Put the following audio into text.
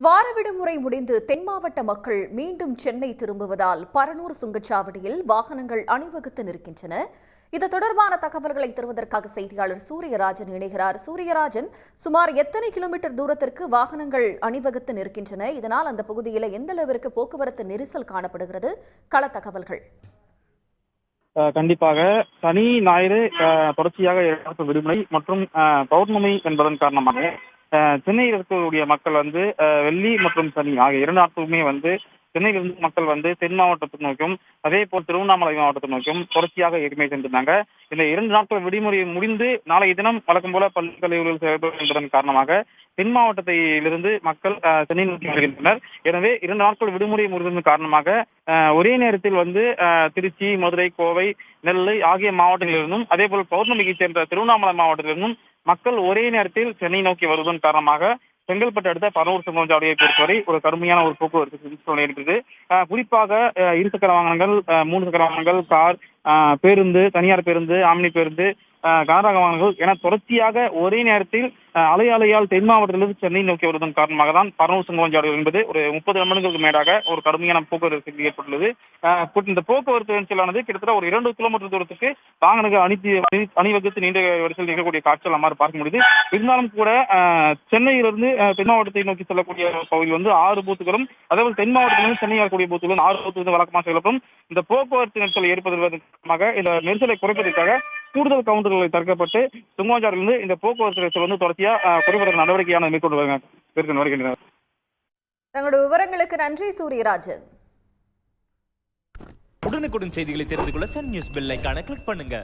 வார விடுமுறை முடிந்து தென் மாவட்ட மக்கள் மீண்டும் சென்னை திரும்புவதால் பரனூர் சுங்கச்சாவடியில் வாகனங்கள் அணிவகுத்து நிற்கின்றன. இது தொடர்பான தகவல்களை தருவதற்காக செய்தியாளர் சூரியராஜன் இணைகிறார். சூரியராஜன், சுமார் எத்தனை கிலோமீட்டர் தூரத்திற்கு வாகனங்கள் அணிவகுத்து நிற்கின்றன? இதனால் அந்த பகுதியில் எந்த அளவிற்கு போக்குவரத்து நெரிசல் காணப்படுகிறது? கள தகவல்கள். கண்டிப்பாக சனி ஞாயிறு தொடர்ச்சியாக விடுமுறை மற்றும் பௌர்ணமி என்பதன் காரணமாக சென்னையில் இருக்கக்கூடிய மக்கள் வெள்ளி மற்றும் சனி ஆகிய 2 நாட்களுமே சென்னையிலிருந்து மக்கள் தென் மாவட்டத்தை நோக்கியும் அதே போல் திருவண்ணாமலை மாவட்டத்தை நோக்கியும் தொடர்ச்சியாக ஏற்கனவே சென்றிருந்தாங்க. இந்த 2 நாட்கள் விடுமுறை முடிந்து நாளைய தினம் வழக்கம் போல பள்ளி கல்லூரிகள் செயல்படும் என்பதன் காரணமாக தென் மாவட்டத்திலிருந்து மக்கள் சென்னை நோக்கி வருகின்றனர். எனவே 2 நாட்கள் விடுமுறை முடிந்ததன் காரணமாக ஒரே நேரத்தில் திருச்சி, மதுரை, கோவை, நெல்லை ஆகிய மாவட்டங்களிலிருந்தும் அதே போல் பௌர்ணமிக்கு சென்ற திருவண்ணாமலை மாவட்டத்திலிருந்தும் மக்கள் ஒரே நேரத்தில் சென்னை நோக்கி வருவதன் காரணமாக செங்கல்பட்டு அடுத்த பரனூர் சுங்கச்சாவடியை பொறுத்தவரை ஒரு கடுமையான ஒரு போக்குவரத்து சூழ்நிலை இருக்குது. குறிப்பாக இருசக்கர வாகனங்கள், 3 சக்கர வாகனங்கள், கார், பேருந்து, தனியார் பேருந்து, ஆம்னி பேருந்து, கனரக வாகனங்கள் என தொடர்ச்சியாக ஒரே நேரத்தில் அலையால் தென் மாவட்டத்திலிருந்து சென்னை நோக்கி வருவதன் காரணமாக தான் பரனூர் சுங்கச்சாவடி என்பது ஒரு 30 நிமிடங்களுக்கு மேலாக ஒரு கடுமையான போக்குவரத்து ஏற்பட்டுள்ளது. இந்த போக்குவரத்து நெரிசலானது கிட்டத்தட்ட ஒரு 2 கிலோமீட்டர் தூரத்துக்கு வாகனங்கள் அணிவகுத்து நீண்ட வரிசையில் நிற்கக்கூடிய காட்சிகள் அம்மாறு பார்க்க முடியுது. இருந்தாலும் கூட சென்னையிலிருந்து தென் மாவட்டத்தை நோக்கி செல்லக்கூடிய பகுதியில் 6 பூத்துகளும், அதேபோல் தென் மாவட்டத்திலிருந்து சென்னை வரக்கூடிய பூத்துகளும் 6 பூத்துகள் வழக்கமாக செயல்படும். இந்த போக்குவரத்து நெரிசல் ஏற்படுவதற்காக இந்த நெரிசலை குறைப்பதற்காக கூடுதல் கவுண்டர்களை தடுக்கப்பட்டு சுங்கச்சாவடியிலிருந்து இந்த போக்குவரத்து நெரிசல் தொடர்ச்சியா குறைப்பதற்கு நடவடிக்கையான மேற்கொண்டு வருகின்றனர். தங்களுடைய விவரங்களுக்கு நன்றி சூரியராஜன். உடனுக்குடன் செய்திகளை தெரிந்து கொள்ள சன் நியூஸ் பெல் ஐகானை கிளிக் பண்ணுங்க.